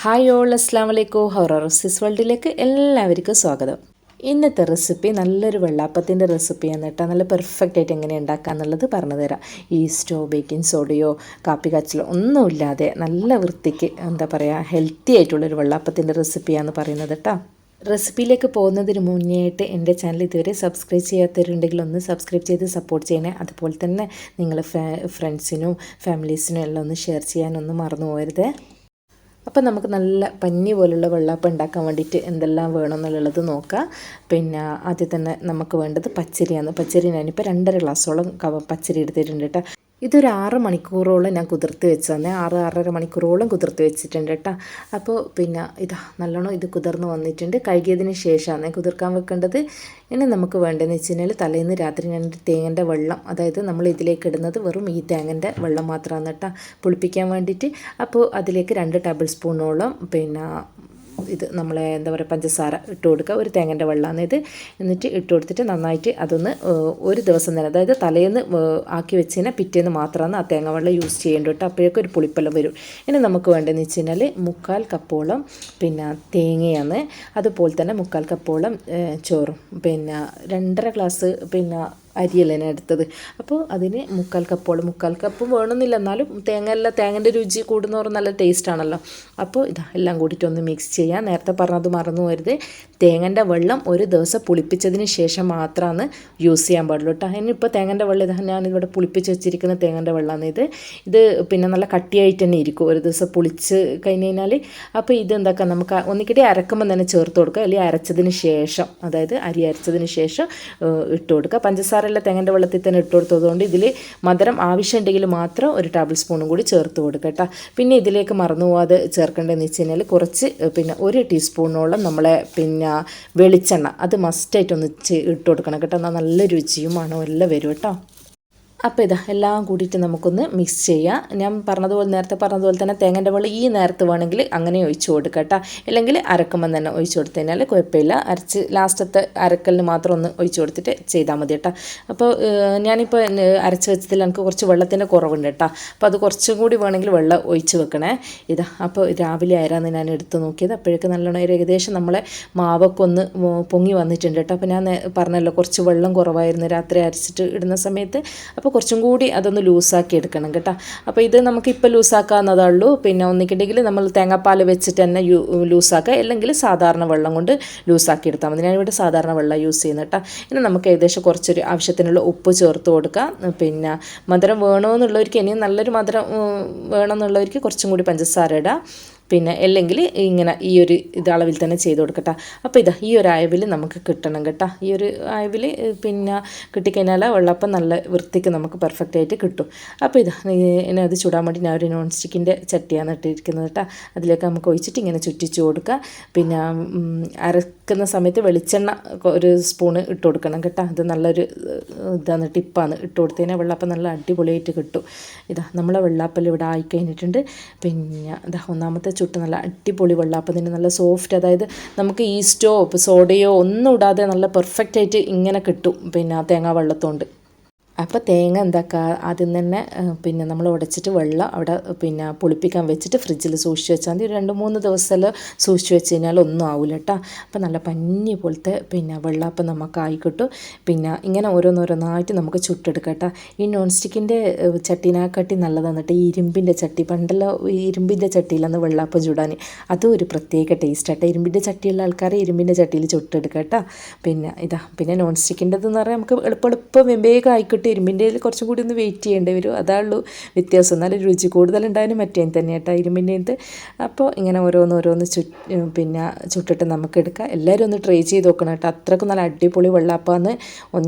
Hi all, അസ്സാം വലൈക്കും. Horror റെസിസ് വേൾഡിലേക്ക് എല്ലാവർക്കും സ്വാഗതം. ഇന്നത്തെ റെസിപ്പി നല്ലൊരു വെള്ളാപ്പത്തിൻ്റെ റെസിപ്പിയാണ് കേട്ടോ. നല്ല പെർഫെക്റ്റ് ആയിട്ട് എങ്ങനെ ഉണ്ടാക്കുക എന്നുള്ളത് പറഞ്ഞു തരാം. ഈസ്റ്റോ ബേക്കിംഗ് സോഡയോ കാപ്പി കാച്ചിലോ ഒന്നുമില്ലാതെ നല്ല വൃത്തിക്ക് എന്താ പറയുക ഹെൽത്തി ആയിട്ടുള്ളൊരു വെള്ളാപ്പത്തിൻ്റെ റെസിപ്പിയാണ് പറയുന്നത് കേട്ടോ. റെസിപ്പിയിലേക്ക് പോകുന്നതിന് മുന്നേ ആയിട്ട് എൻ്റെ ചാനൽ ഇതുവരെ സബ്സ്ക്രൈബ് ചെയ്യാത്തവരുണ്ടെങ്കിൽ ഒന്ന് സബ്സ്ക്രൈബ് ചെയ്ത് സപ്പോർട്ട് ചെയ്യണേ. അതുപോലെ തന്നെ നിങ്ങൾ ഫ്രണ്ട്സിനും ഫാമിലീസിനും എല്ലാം ഒന്ന് ഷെയർ ചെയ്യാനൊന്നും മറന്നു പോകരുത്. അപ്പം നമുക്ക് നല്ല പഞ്ഞി പോലുള്ള വെള്ളപ്പം ഉണ്ടാക്കാൻ വേണ്ടിയിട്ട് എന്തെല്ലാം വേണമെന്നുള്ളത് നോക്കാം. പിന്നെ ആദ്യം തന്നെ നമുക്ക് വേണ്ടത് പച്ചരിയാണ്. പച്ചരി ഞാനിപ്പോൾ 2.5 ഗ്ലാസ്സോളം പച്ചരി എടുത്തിട്ടുണ്ട് കേട്ടോ. ഇതൊരു 6 മണിക്കൂറോളം ഞാൻ കുതിർത്ത് വെച്ചതാണ്. 6-6.5 മണിക്കൂറോളം കുതിർത്ത് വെച്ചിട്ടുണ്ട് കേട്ടോ. അപ്പോൾ പിന്നെ ഇതാ നല്ലോണം ഇത് കുതിർന്ന് വന്നിട്ടുണ്ട്. കഴുകിയതിന് ശേഷമാണ് കുതിർക്കാൻ വെക്കേണ്ടത്. ഇനി നമുക്ക് വേണ്ടതെന്ന് വെച്ച് കഴിഞ്ഞാൽ തലേന്ന് രാത്രി ഞാൻ തേങ്ങൻ്റെ വെള്ളം, അതായത് നമ്മൾ ഇതിലേക്ക് ഇടുന്നത് വെറും ഈ തേങ്ങൻ്റെ വെള്ളം മാത്രമാണ് കേട്ടോ പുളിപ്പിക്കാൻ വേണ്ടിയിട്ട്. അപ്പോൾ അതിലേക്ക് 2 ടേബിൾ സ്പൂണോളം പിന്നെ ഇത് നമ്മളെ എന്താ പറയുക പഞ്ചസാര ഇട്ട് കൊടുക്കുക. ഒരു തേങ്ങൻ്റെ വെള്ളമാണ് ഇത്. എന്നിട്ട് ഇട്ട് കൊടുത്തിട്ട് നന്നായിട്ട് അതൊന്ന് ഒരു ദിവസം തന്നെ, അതായത് തലേന്ന് ആക്കി വെച്ചതിന് പിറ്റേന്ന് മാത്രമാണ് ആ തേങ്ങ വെള്ളം യൂസ് ചെയ്യേണ്ടത് കേട്ടോ. അപ്പോഴേക്കും ഒരു പുളിപ്പെല്ലാം വരും. ഇനി നമുക്ക് വേണ്ടതെന്ന് വെച്ച് കഴിഞ്ഞാൽ 1/4 കപ്പോളം പിന്നെ തേങ്ങയാണ്. അതുപോലെ തന്നെ 1/4 കപ്പോളം ചോറും പിന്നെ 2.5 ഗ്ലാസ് പിന്നെ അരിയല്ലേ ഞാൻ എടുത്തത്. അപ്പോൾ അതിന് 1/4 കപ്പോളം, 1/4 കപ്പ് വേണമെന്നില്ല, എന്നാലും തേങ്ങൻ്റെ രുചി കൂടുന്നവർ നല്ല ടേസ്റ്റാണല്ലോ. അപ്പോൾ ഇതാ എല്ലാം കൂടിയിട്ട് ഒന്ന് മിക്സ് ചെയ്യാം. നേരത്തെ പറഞ്ഞത് മറന്നു പോരുത്, തേങ്ങൻ്റെ വെള്ളം ഒരു ദിവസം പുളിപ്പിച്ചതിന് ശേഷം മാത്രമാണ് യൂസ് ചെയ്യാൻ പാടുള്ളൂ കേട്ടോ. ഇനിയിപ്പോൾ തേങ്ങൻ്റെ വെള്ളം ഇതാ ഞാനിവിടെ പുളിപ്പിച്ച് വെച്ചിരിക്കുന്ന തേങ്ങൻ്റെ വെള്ളമാണ് ഇത് പിന്നെ നല്ല കട്ടിയായിട്ട് തന്നെ ഇരിക്കും ഒരു ദിവസം പുളിച്ച് കഴിഞ്ഞ് കഴിഞ്ഞാൽ. അപ്പോൾ ഇത് എന്താക്കാം, നമുക്ക് ഒന്നിക്കിടെ അരക്കുമ്പോൾ തന്നെ ചേർത്ത് കൊടുക്കുക, അല്ലെങ്കിൽ അരച്ചതിന് ശേഷം, അതായത് അരി അരച്ചതിന് ശേഷം ഇട്ട് കൊടുക്കുക. പഞ്ചസാര തേങ്ങൻ്റെ വെള്ളത്തിൽ തന്നെ ഇട്ട് കൊടുത്തതുകൊണ്ട് ഇതിൽ മധുരം ആവശ്യമുണ്ടെങ്കിൽ മാത്രം ഒരു ടേബിൾ സ്പൂണും കൂടി ചേർത്ത് കൊടുക്കുക കേട്ടോ. പിന്നെ ഇതിലേക്ക് മറന്നു പോകാതെ ചേർക്കേണ്ടതെന്ന് വെച്ച് കഴിഞ്ഞാൽ കുറച്ച് പിന്നെ 1 ടീസ്പൂണോളം നമ്മളെ പിന്നെ വെളിച്ചെണ്ണ, അത് മസ്റ്റായിട്ടൊന്ന് ഇട്ട് കൊടുക്കണം കേട്ടോ. എന്നാൽ നല്ല രുചിയും മണവും എല്ലാം വരും കേട്ടോ. അപ്പോൾ ഇതാ എല്ലാം കൂടിയിട്ട് നമുക്കൊന്ന് മിക്സ് ചെയ്യാം. ഞാൻ നേരത്തെ പറഞ്ഞതുപോലെ തന്നെ തേങ്ങൻ്റെ വെള്ളം ഈ നേരത്ത് വേണമെങ്കിൽ അങ്ങനെ ഒഴിച്ചു കൊടുക്കുക കേട്ടോ. അല്ലെങ്കിൽ അരക്കുമ്പം തന്നെ ഒഴിച്ചു കൊടുത്തു കഴിഞ്ഞാൽ കുഴപ്പമില്ല. അരച്ച് ലാസ്റ്റത്തെ അരക്കലിന് മാത്രം ഒന്ന് ഒഴിച്ചു കൊടുത്തിട്ട് ചെയ്താൽ മതി കേട്ടോ. അപ്പോൾ ഞാനിപ്പോൾ അരച്ച് വെച്ചതിൽ എനിക്ക് കുറച്ച് വെള്ളത്തിൻ്റെ കുറവുണ്ട് കേട്ടോ. അപ്പോൾ അത് കുറച്ചും കൂടി വേണമെങ്കിൽ വെള്ളം ഒഴിച്ച് വെക്കണേ. ഇതാ അപ്പോൾ രാവിലെ ആയിരുന്നു ഞാൻ എടുത്ത് നോക്കിയത്. അപ്പോഴേക്ക് നല്ലോണം ഏകദേശം നമ്മളെ മാവൊക്കെ ഒന്ന് പൊങ്ങി വന്നിട്ടുണ്ട് കേട്ടോ. അപ്പോൾ ഞാൻ പറഞ്ഞല്ലോ കുറച്ച് വെള്ളം കുറവായിരുന്നു രാത്രി അരച്ചിട്ട് ഇടുന്ന സമയത്ത്. അപ്പോൾ കുറച്ചും കൂടി അതൊന്ന് ലൂസാക്കി എടുക്കണം കേട്ടോ. അപ്പോൾ ഇത് നമുക്കിപ്പോൾ ലൂസാക്കാവുന്നതുള്ളൂ. പിന്നെ ഒന്നിക്കുണ്ടെങ്കിൽ നമ്മൾ തേങ്ങാപ്പാൽ വെച്ചിട്ട് തന്നെ ലൂസാക്കുക, അല്ലെങ്കിൽ സാധാരണ വെള്ളം കൊണ്ട് ലൂസാക്കി എടുത്താൽ മതി. ഞാനിവിടെ സാധാരണ വെള്ളം യൂസ് ചെയ്യുന്നത് കേട്ടോ. ഇനി നമുക്ക് ഏകദേശം കുറച്ചൊരു ആവശ്യത്തിനുള്ള ഉപ്പ് ചേർത്ത് കൊടുക്കാം. പിന്നെ മധുരം വേണമെന്നുള്ളവർക്ക്, ഇനിയും നല്ലൊരു മധുരം വേണമെന്നുള്ളവർക്ക് കുറച്ചും കൂടി പഞ്ചസാര ഇടാം. പിന്നെ അല്ലെങ്കിൽ ഇങ്ങനെ ഈ ഒരു അളവിൽ തന്നെ ചെയ്ത് കൊടുക്കട്ടെ. അപ്പോൾ ഇതാ ഈ ഒരു അയവിൽ നമുക്ക് കിട്ടണം കേട്ടോ. ഈ ഒരു അയവിൽ പിന്നെ കിട്ടിക്കഴിഞ്ഞാൽ വെള്ളപ്പം നല്ല വൃത്തിക്ക് നമുക്ക് പെർഫെക്റ്റ് ആയിട്ട് കിട്ടും. അപ്പോൾ ഇതാ ഇനി അത് ചൂടാൻ വേണ്ടി ഞാൻ ഒരു നോൺ സ്റ്റിക്കിൻ്റെ ചട്ടിയാണ് ഇട്ടിരിക്കുന്നത് കേട്ടോ. അതിലേക്ക് നമുക്ക് ഒഴിച്ചിട്ട് ഇങ്ങനെ ചുറ്റിച്ച് കൊടുക്കുക. പിന്നെ അരക്കുന്ന സമയത്ത് വെളിച്ചെണ്ണ ഒരു സ്പൂണ് ഇട്ട് കൊടുക്കണം കേട്ടോ. അത് നല്ലൊരു ഇതാണ്, ടിപ്പാണ്. ഇട്ട് കൊടുത്തതിനാൽ വെള്ളപ്പം നല്ല അടിപൊളിയായിട്ട് കിട്ടും. ഇതാ നമ്മളെ വെള്ളാപ്പം ഇവിടെ ആയിക്കഴിഞ്ഞിട്ടുണ്ട്. പിന്നെ ഇതാ ഒന്നാമത്തെ ചുട്ട് നല്ല അടിപൊളി വെള്ളാപ്പത്തിന് നല്ല സോഫ്റ്റ്, അതായത് നമുക്ക് ഈസ്റ്റോ സോഡയോ ഒന്നും ഇടാതെ നല്ല പെർഫെക്റ്റായിട്ട് ഇങ്ങനെ കിട്ടും പിന്നെ തേങ്ങാ വെള്ളത്തോണ്ട്. അപ്പോൾ തേങ്ങ എന്താക്കുക, ആദ്യം തന്നെ പിന്നെ നമ്മൾ ഉടച്ചിട്ട് വെള്ളം അവിടെ പിന്നെ പുളിപ്പിക്കാൻ വെച്ചിട്ട് ഫ്രിഡ്ജിൽ സൂക്ഷിച്ച് വെച്ചാൽ മതി. 2-3 ദിവസമെല്ലാം സൂക്ഷിച്ച് വെച്ച് കഴിഞ്ഞാൽ ഒന്നും ആവില്ല കേട്ടോ. അപ്പോൾ നല്ല പഞ്ഞി പോലത്തെ പിന്നെ വെള്ളാപ്പം നമുക്കായി കിട്ടും. പിന്നെ ഇങ്ങനെ ഓരോന്നോരോന്നായിട്ട് നമുക്ക് ചുട്ടെടുക്കാം കേട്ടോ. ഈ നോൺ സ്റ്റിക്കിൻ്റെ ചട്ടീനെക്കാട്ടി നല്ലതാണ് കേട്ടോ ഈ ഇരുമ്പിൻ്റെ ചട്ടി. പണ്ടെല്ലാം ഇരുമ്പിൻ്റെ ചട്ടിയിലാണ് വെള്ളാപ്പം ചുടാൻ, അതും ഒരു പ്രത്യേക ടേസ്റ്റ് ആട്ടോ. ഇരുമ്പിൻ്റെ ചട്ടിയുള്ള ആൾക്കാരെ ഇരുമ്പിൻ്റെ ചട്ടിയിൽ ചുട്ടെടുക്കുക കേട്ടോ. പിന്നെ നോൺ സ്റ്റിക്കിൻ്റെതെന്ന് പറഞ്ഞാൽ നമുക്ക് എളുപ്പം വേഗം ആയിക്കിട്ടും. ഇരുമ്പിൻ്റെ കുറച്ചും കൂടി ഒന്ന് വെയിറ്റ് ചെയ്യേണ്ടി വരും, അതാണുള്ളൂ വ്യത്യാസം. എന്നാലും രുചി കൂടുതലുണ്ടായാലും മറ്റേ തന്നെ കേട്ടോ ഇരുമ്പിൻ്റെ. അപ്പോൾ ഇങ്ങനെ ഓരോന്ന് പിന്നെ ചുട്ടിട്ട് നമുക്ക് എടുക്കാം. എല്ലാവരും ഒന്ന് ട്രൈ ചെയ്ത് നോക്കണം കേട്ടോ. അത്രയ്ക്കും നല്ല അടിപൊളി വെള്ളാപ്പാന്ന്.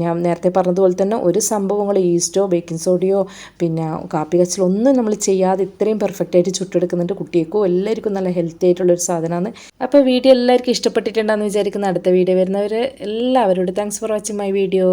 ഞാൻ നേരത്തെ പറഞ്ഞതുപോലെ തന്നെ ഒരു സംഭവങ്ങൾ ഈസ്റ്റോ ബേക്കിംഗ് സോഡയോ പിന്നെ കാപ്പി കച്ചിലോ ഒന്നും നമ്മൾ ചെയ്യാതെ ഇത്രയും പെർഫെക്റ്റായിട്ട് ചുട്ടെടുക്കുന്നുണ്ട്. കുട്ടികൾക്കും എല്ലാവർക്കും നല്ല ഹെൽത്തി ആയിട്ടുള്ളൊരു സാധനമാണ്. അപ്പോൾ വീഡിയോ എല്ലാവർക്കും ഇഷ്ടപ്പെട്ടിട്ടുണ്ടെന്ന് വിചാരിക്കുന്ന അടുത്ത വീഡിയോ വരുന്നവർ എല്ലാവരോടും thanks for watching my video.